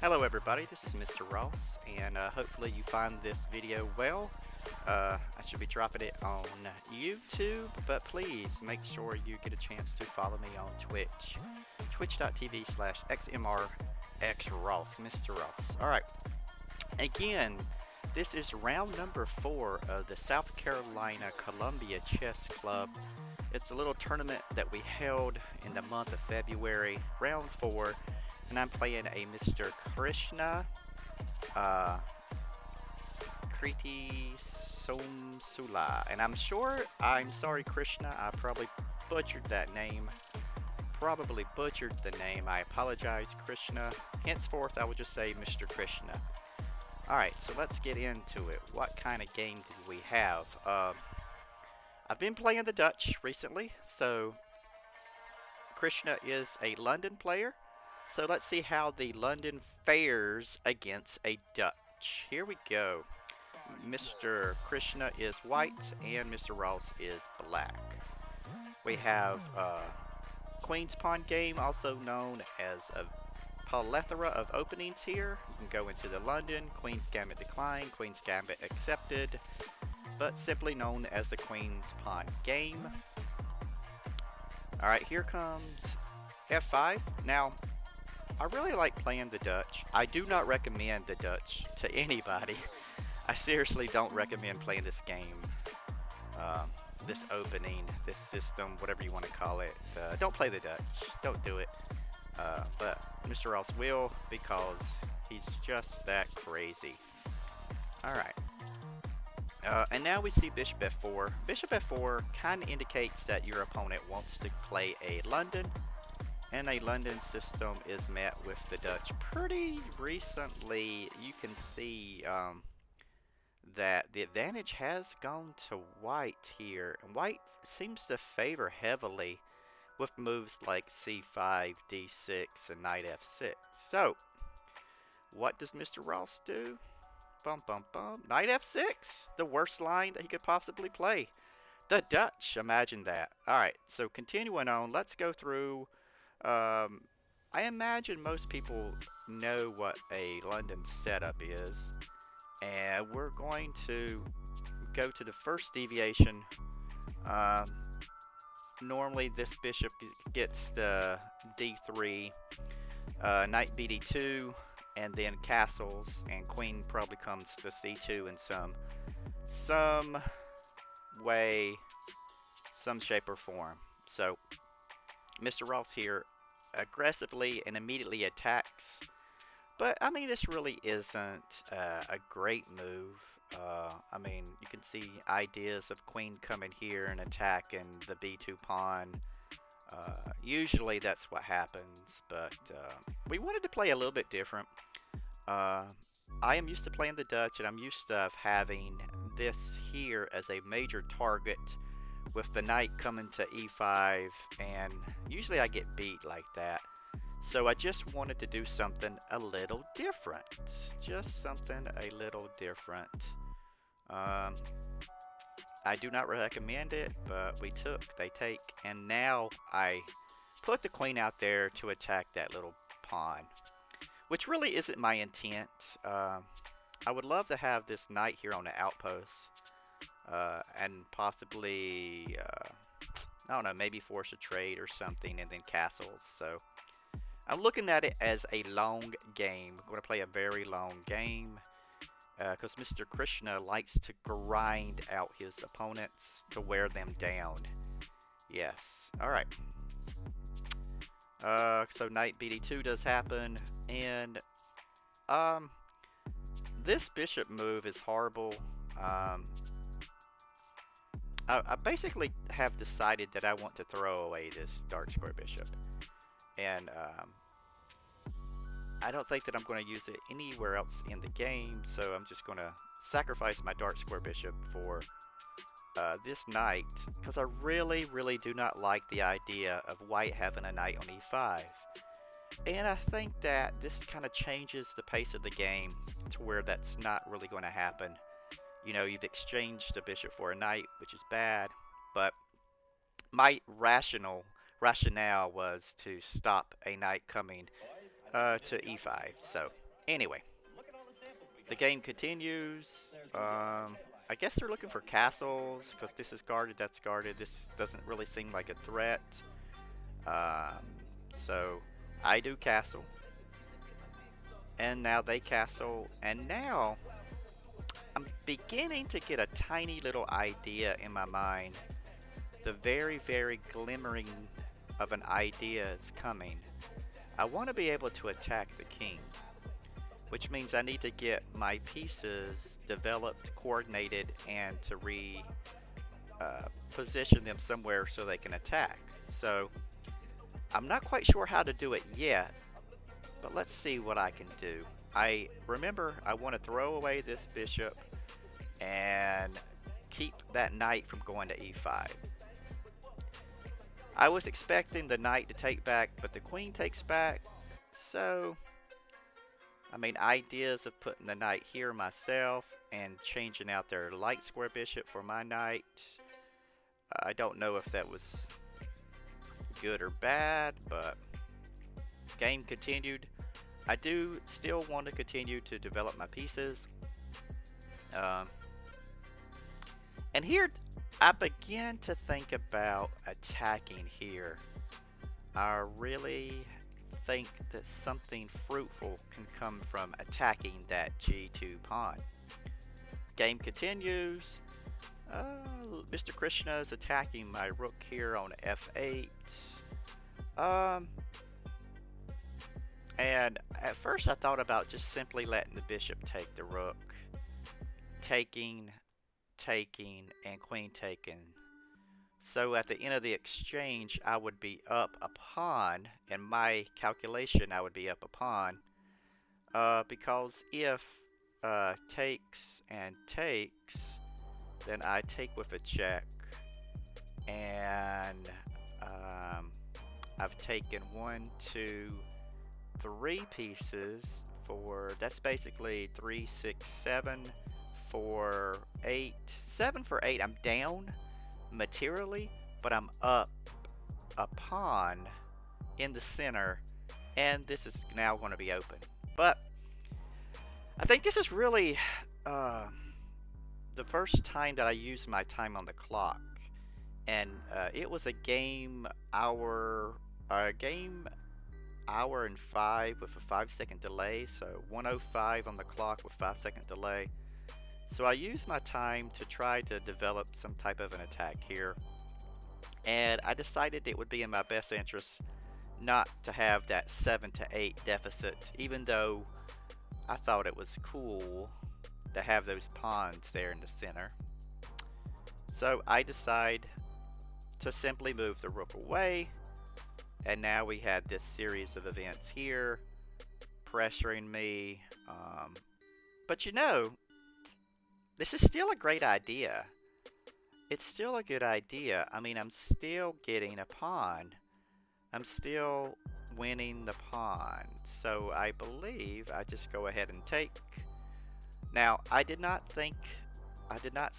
Hello everybody, this is Mr. Ross, and hopefully you find this video well. I should be dropping it on YouTube, but please make sure you get a chance to follow me on Twitch. Twitch.tv/xMrxRoss, Mr. Ross. Alright, again, this is round number 4 of the South Carolina Columbia Chess Club. It's a little tournament that we held in the month of February, round 4. And I'm playing a Mr. Krishna Kriti Somsula. And I'm sorry Krishna, I probably butchered that name. I apologize, Krishna. Henceforth, I will just say Mr. Krishna. Alright, so let's get into it. What kind of game did we have? I've been playing the Dutch recently, so Krishna is a London player. So let's see how the London fares against a Dutch. Here we go. Mr. Krishna is white and Mr. Ross is black. We have Queen's Pawn game, also known as a plethora of openings here. You can go into the London, Queen's Gambit declined, Queen's Gambit accepted, but simply known as the Queen's Pawn game. Alright, here comes F5. Now, I really like playing the Dutch. I do not recommend the Dutch to anybody. I seriously don't recommend playing this game, this opening, this system, whatever you want to call it. Don't play the Dutch. Don't do it. But Mr. Ross will, because he's just that crazy. Alright. And now we see Bishop F4. Bishop F4 kind of indicates that your opponent wants to play a London. And a London system is met with the Dutch. Pretty recently, you can see that the advantage has gone to white here. And white seems to favor heavily with moves like c5, d6, and knight f6. So, what does Mr. Ross do? Bum bum bum. Knight f6, the worst line that he could possibly play. The Dutch, imagine that. Alright, so continuing on, let's go through. I imagine most people know what a London setup is, and we're going to go to the first deviation. Normally this bishop gets the d3, knight bd2, and then castles, and queen probably comes to c2 in some way, some shape or form. So Mr. Ross here aggressively and immediately attacks, but I mean this really isn't a great move. I mean, you can see ideas of queen coming here and attacking the b2 pawn. Usually that's what happens, but we wanted to play a little bit different. I am used to playing the Dutch, and I'm used to having this here as a major target with the knight coming to e5, and usually I get beat like that. So I just wanted to do something a little different. Just something a little different. I do not recommend it, but they take, and now I put the queen out there to attack that little pawn, which really isn't my intent. I would love to have this knight here on the outpost. And possibly, I don't know, maybe force a trade or something, and then castles. So I'm looking at it as a long game. I'm going to play a very long game, because Mr. Krishna likes to grind out his opponents to wear them down. Yes. Alright. So knight bd2 does happen, and this bishop move is horrible. I basically have decided that I want to throw away this dark square bishop, and I don't think that I'm going to use it anywhere else in the game, so I'm just going to sacrifice my dark square bishop for this knight, because I really do not like the idea of white having a knight on e5. And I think that this kind of changes the pace of the game to where that's not really going to happen. You know, you've exchanged a bishop for a knight, which is bad, but my rationale was to stop a knight coming to e5. So Anyway, the game continues. I guess they're looking for castles because this is guarded, that's guarded. This doesn't really seem like a threat. Um, so I do castle, and now they castle, and now I'm beginning to get a tiny little idea in my mind. The very, very glimmering of an idea is coming. I want to be able to attack the king, which means I need to get my pieces developed, coordinated, and to position them somewhere so they can attack. So I'm not quite sure how to do it yet, but let's see what I can do. I remember I want to throw away this bishop and keep that knight from going to e5. I was expecting the knight to take back, but the queen takes back. So, I mean, ideas of putting the knight here myself and changing out their light square bishop for my knight. I don't know if that was good or bad, but game continued. I do still want to continue to develop my pieces. And here I begin to think about attacking here. I really think that something fruitful can come from attacking that G2 pawn. Game continues. Mr. Krishna is attacking my rook here on f8. And at first I thought about just simply letting the bishop take the rook. Taking, and queen taking. So at the end of the exchange, I would be up a pawn. In my calculation, I would be up a pawn. Because if takes and takes, then I take with a check. And I've taken 1, 2, 3 pieces for, that's basically 3, 6, 7 for 8, 7 for 8. I'm down materially, but I'm up a pawn in the center, and this is now going to be open. But I think this is really the first time that I used my time on the clock, and it was a game hour and 5 with a 5-second delay, so 1:05 on the clock with 5-second delay. So I used my time to try to develop some type of an attack here, and I decided it would be in my best interest not to have that 7-8 deficit, even though I thought it was cool to have those pawns there in the center. So I decide to simply move the rook away, and now we had this series of events here pressuring me. But you know, this is still a great idea. It's still a good idea. I mean, I'm still getting a pawn. I'm still winning the pawn. So I believe I just go ahead and take. Now, I did not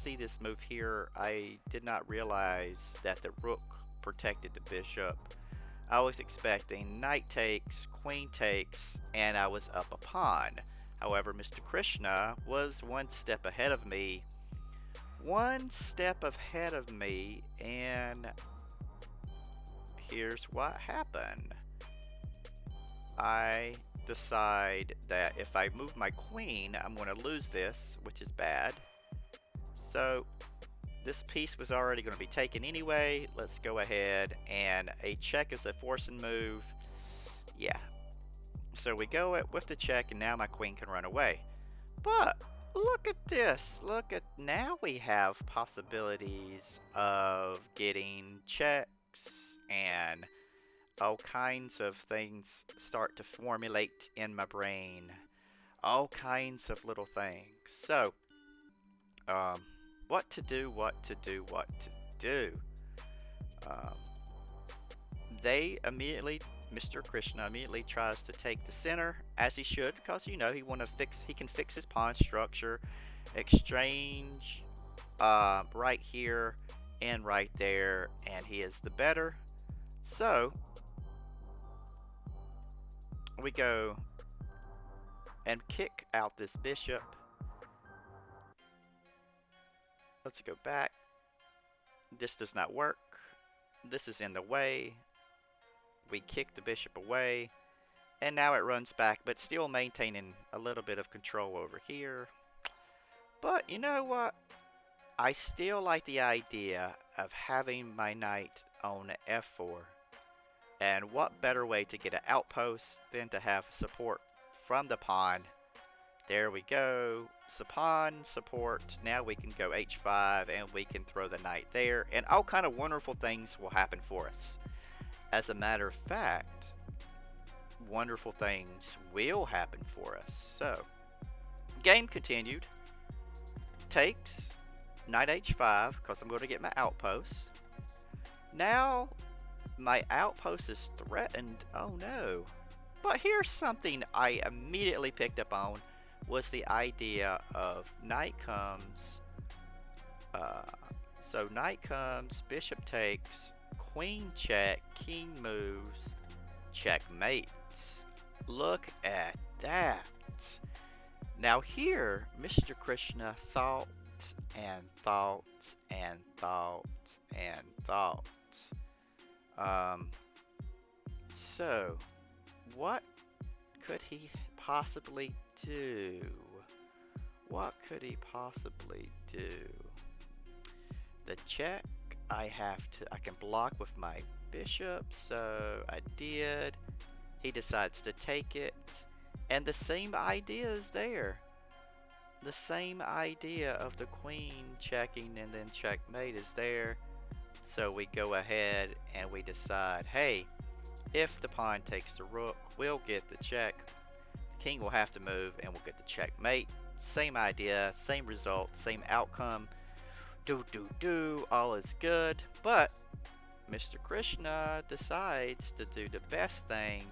see this move here. I did not realize that the rook protected the bishop. I was expecting knight takes, queen takes, and I was up a pawn. However, Mr. Krishna was one step ahead of me. And here's what happened. I decide that if I move my queen, I'm going to lose this, which is bad. So this piece was already going to be taken anyway. Let's go ahead, and a check is a forcing move. Yeah. So we go with the check, and now my queen can run away. But look at this. Now we have possibilities of getting checks, and all kinds of things start to formulate in my brain. All kinds of little things. So, what to do. Mr. Krishna immediately tries to take the center, as he should, because you know he can fix his pawn structure, exchange right here and right there, and he is the better. So we go and kick out this bishop. Let's go back. This does not work. This is in the way. We kick the bishop away. And now it runs back, but still maintaining a little bit of control over here. But you know what? I still like the idea of having my knight on f4. And what better way to get an outpost than to have support from the pawn. There we go. So pawn support. Now we can go h5 and we can throw the knight there. And all kind of wonderful things will happen for us. As a matter of fact, wonderful things will happen for us. So, game continued. Takes knight h5 because I'm going to get my outpost. Now my outpost is threatened. Oh no. But here's something I immediately picked up on was the idea of knight comes. So knight comes, bishop takes, queen check, king moves, checkmate. Look at that. Now here, Mr. Krishna thought and thought and thought and thought. So, what could he possibly do? What could he possibly do? The check, I can block with my bishop, so I did. He decides to take it, and the same idea is there. The same idea of the queen checking and then checkmate is there. So we go ahead and we decide, hey, if the pawn takes the rook, we'll get the check. The king will have to move and we'll get the checkmate. Same idea, same result, same outcome. All is good. But Mr. Krishna decides to do the best thing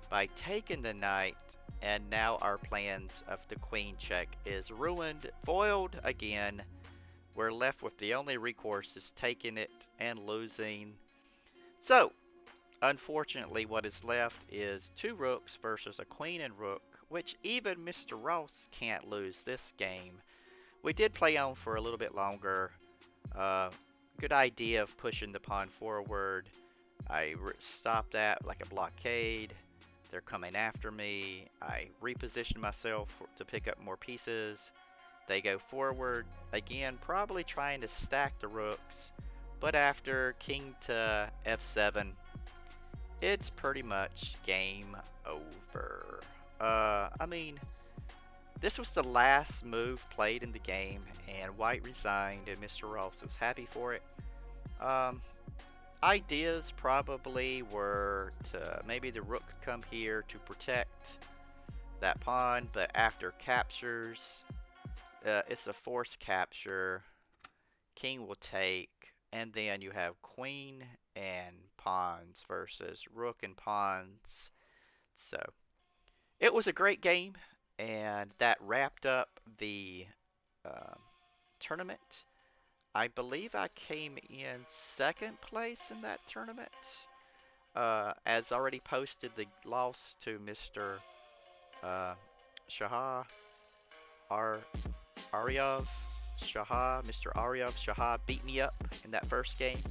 by taking the knight, and now our plans of the queen check is ruined, foiled again. We're left with the only recourse is taking it and losing. So, unfortunately, what is left is two rooks versus a queen and rook, which even Mr. Ross can't lose this game. We did play on for a little bit longer. Good idea of pushing the pawn forward. I stopped that like a blockade. They're coming after me. I reposition myself to pick up more pieces. They go forward. Again, probably trying to stack the rooks. But after king to f7, it's pretty much game over. I mean, this was the last move played in the game, and white resigned, and Mr. Ross was happy for it. Ideas probably were to maybe the rook could come here to protect that pawn, but after captures, it's a forced capture. King will take, and then you have queen and pawns versus rook and pawns. So it was a great game, and that wrapped up the tournament. I believe I came in second place in that tournament. As already posted, the loss to Mr. Mr. Aryav Shah beat me up in that first game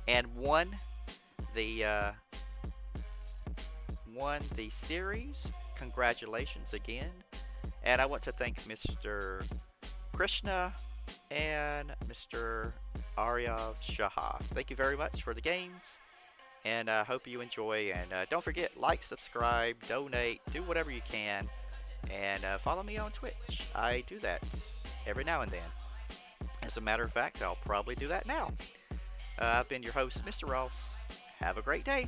and won the series. Congratulations again. And I want to thank Mr. Krishna and Mr. Aryav Shah. Thank you very much for the games, and I hope you enjoy. And don't forget, like, subscribe, donate, do whatever you can, and follow me on Twitch. I do that every now and then. As a matter of fact, I'll probably do that now. I've been your host, Mr. Ross. Have a great day.